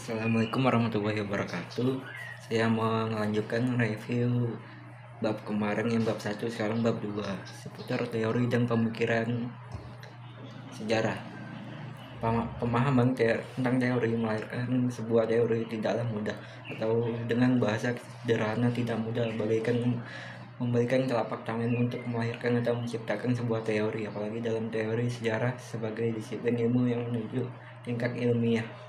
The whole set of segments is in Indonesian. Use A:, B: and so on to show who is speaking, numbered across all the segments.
A: Assalamualaikum warahmatullahi wabarakatuh. Saya mau melanjutkan review bab kemarin yang bab 1, sekarang bab 2 seputar teori dan pemikiran sejarah. Pemahaman tentang teori melahirkan sebuah teori tidaklah mudah, atau dengan bahasa sederhana tidak mudah bagaikan memberikan telapak tangan untuk melahirkan atau menciptakan sebuah teori, apalagi dalam teori sejarah sebagai disiplin ilmu yang menuju tingkat ilmiah.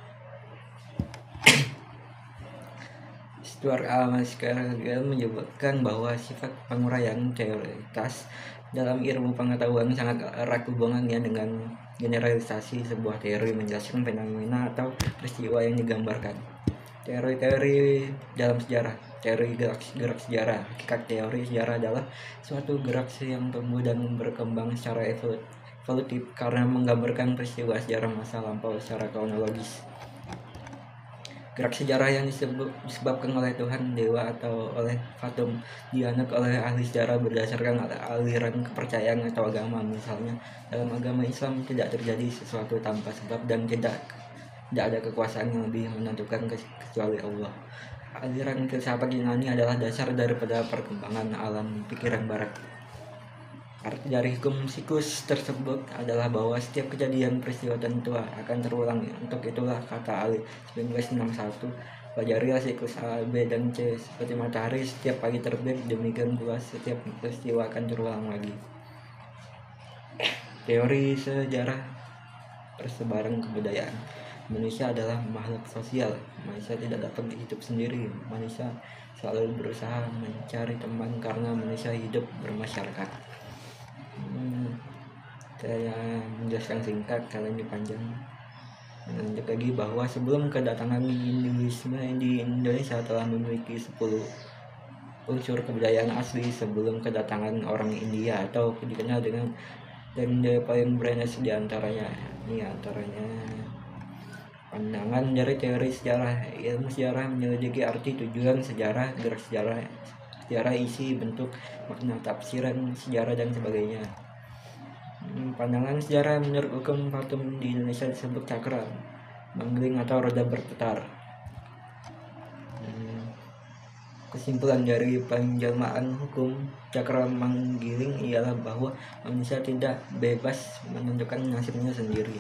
A: Stuart Almaskarian menyebutkan bahwa sifat penguraian teoritas dalam ilmu pengetahuan sangat erat hubungannya dengan generalisasi sebuah teori menjelaskan fenomena atau peristiwa yang digambarkan. Teori-teori dalam sejarah. Teori gerak sejarah. Hakikat teori sejarah adalah suatu gerak yang tumbuh dan berkembang secara evolutif karena menggambarkan peristiwa sejarah masa lampau secara kronologis. Gerak sejarah yang disebabkan oleh Tuhan, dewa, atau oleh fatum dianut oleh ahli sejarah berdasarkan aliran kepercayaan atau agama. Misalnya, dalam agama Islam tidak terjadi sesuatu tanpa sebab dan tidak ada kekuasaan yang lebih menentukan kecuali Allah. Aliran filsafat Yunani adalah dasar daripada perkembangan alam pikiran Barat. Arti dari hukum siklus tersebut adalah bahwa setiap kejadian peristiwa tentu akan terulang. Untuk itulah kata Ali 1961, pelajarilah siklus A, B, dan C seperti matahari setiap pagi terbit, demikian pula setiap peristiwa akan terulang lagi. Teori sejarah persebaran kebudayaan. Manusia adalah makhluk sosial. Manusia tidak dapat hidup sendiri. Manusia selalu berusaha mencari teman karena manusia hidup bermasyarakat. Saya menjelaskan singkat karena ini panjang. Lanjut lagi bahwa sebelum kedatangan Hinduisme di Indonesia telah memiliki 10 unsur kebudayaan asli sebelum kedatangan orang India atau dikenal dengan Indo-European diantaranya. Ini antaranya pandangan dari teori sejarah. Ilmu sejarah menyelidiki arti, tujuan sejarah, gerak sejarah, isi, bentuk, makna, tafsiran sejarah, dan sebagainya. Pandangan sejarah menurut hukum fatum di Indonesia disebut cakra manggiling atau roda berputar. Kesimpulan dari penjelmaan hukum cakra manggiling ialah bahwa manusia tidak bebas menentukan nasibnya sendiri.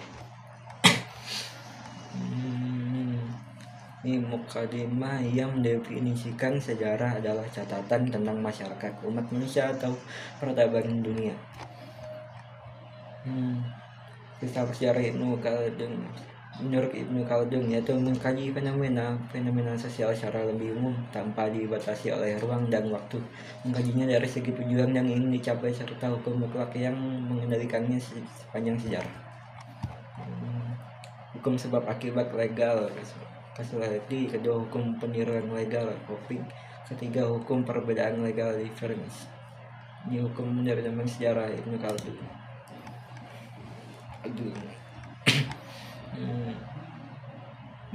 A: Ini mukadimah yang mendefinisikan sejarah adalah catatan tentang masyarakat, umat manusia, atau peradaban dunia. Filsafat sejarah menurut Ibnu Khaldun yaitu mengkaji fenomena sosial secara lebih umum tanpa dibatasi oleh ruang dan waktu, mengkajinya dari segi tujuan yang ingin dicapai serta hukum mutlak yang mengendalikannya sepanjang sejarah. Hukum sebab akibat legal, causality. Kedua, hukum peniruan legal, coping. Ketiga, hukum perbedaan legal, difference. Ini hukum dari zaman sejarah Ibnu Khaldun.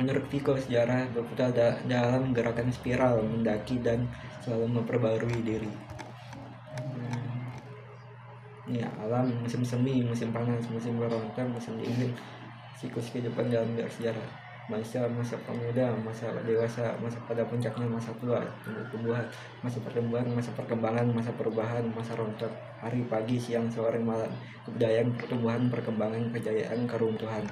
A: Menurut Vico, sejarah berputar dalam gerakan spiral, mendaki dan selalu memperbarui diri. Ini alam, musim semi, musim panas, musim kemarau, musim dingin, siklus kehidupan dalam gerak sejarah. Masa pemuda, masa dewasa, masa pada puncaknya, masa tua, tumbuhan, masa pertumbuhan, masa perkembangan, masa perubahan, masa rontok, hari, pagi, siang, sore, malam, kebudayaan, pertumbuhan, perkembangan, kejayaan, keruntuhan.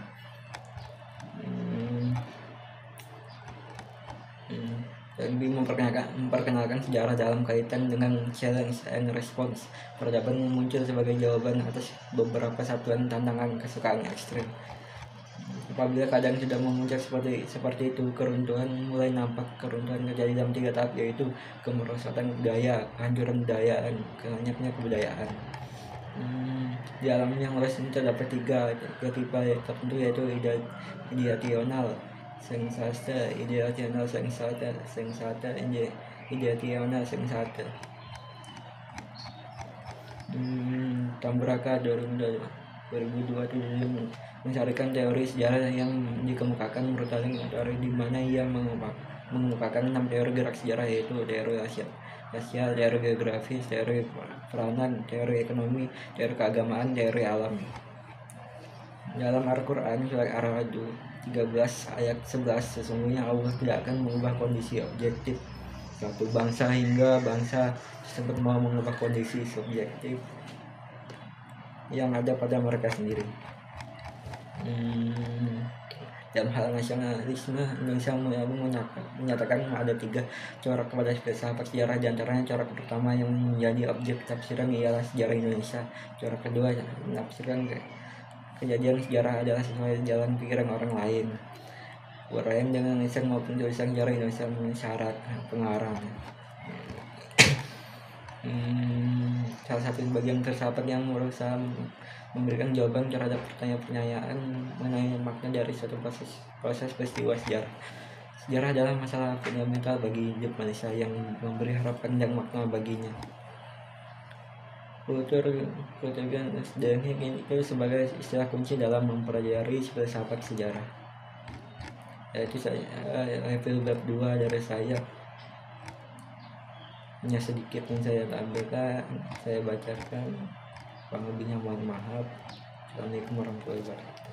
A: Dan lebih memperkenalkan sejarah dalam kaitan dengan challenge and response. Peradaban muncul sebagai jawaban atas beberapa satuan tantangan kesukaan ekstrim. Apabila keadaan sudah memuncak seperti itu, keruntuhan mulai nampak. Keruntuhan terjadi dalam 3 tahap, yaitu kemerosotan budaya, kehancuran budaya, dan lenyapnya kebudayaan. Di alam yang luas ini terdapat 3 tipe tertentu, yaitu ideasional, sengsata, ideasional, sengsata, ideasional, sengsata. Tambraka 2027 mencarikan teori sejarah yang dikemukakan bertaling teori di mana ia mengemukakan 6 teori gerak sejarah, yaitu teori rasial, teori geografis, teori peranan, teori ekonomi, teori keagamaan, teori alam. Dalam Al-Quran surat Ar-Ra'd 13 ayat 11, sesungguhnya Allah tidak akan mengubah kondisi objektif suatu bangsa hingga bangsa tersebut mau mengubah kondisi subjektif yang ada pada mereka sendiri. Dalam hal nasionalisme, Indonesia menyatakan ada 3 corak kepada filsafat sejarah. Di antaranya corak pertama yang menjadi objek tafsiran ialah sejarah Indonesia. Corak kedua menafsirkan kejadian sejarah adalah sesuai jalan pikiran orang lain. Uraian dengan lisan maupun tulisan sejarah Indonesia mensyarat pengarang. Salah satu bagian filsafat yang berusaha memberikan jawaban terhadap pertanyaan-pertanyaan mengenai makna dari suatu proses peristiwa sejarah. Sejarah adalah masalah fundamental bagi hidup manusia yang memberi harapan dan makna baginya. Kultur dan itu sebagai istilah kunci dalam mempelajari filsafat sejarah. Yaitu saya level bab 2 dari saya. Hanya sedikit yang saya tampilkan, saya bacakan. Kurang lebihnya mohon maaf. Assalamualaikum warahmatullahi wabarakatuh.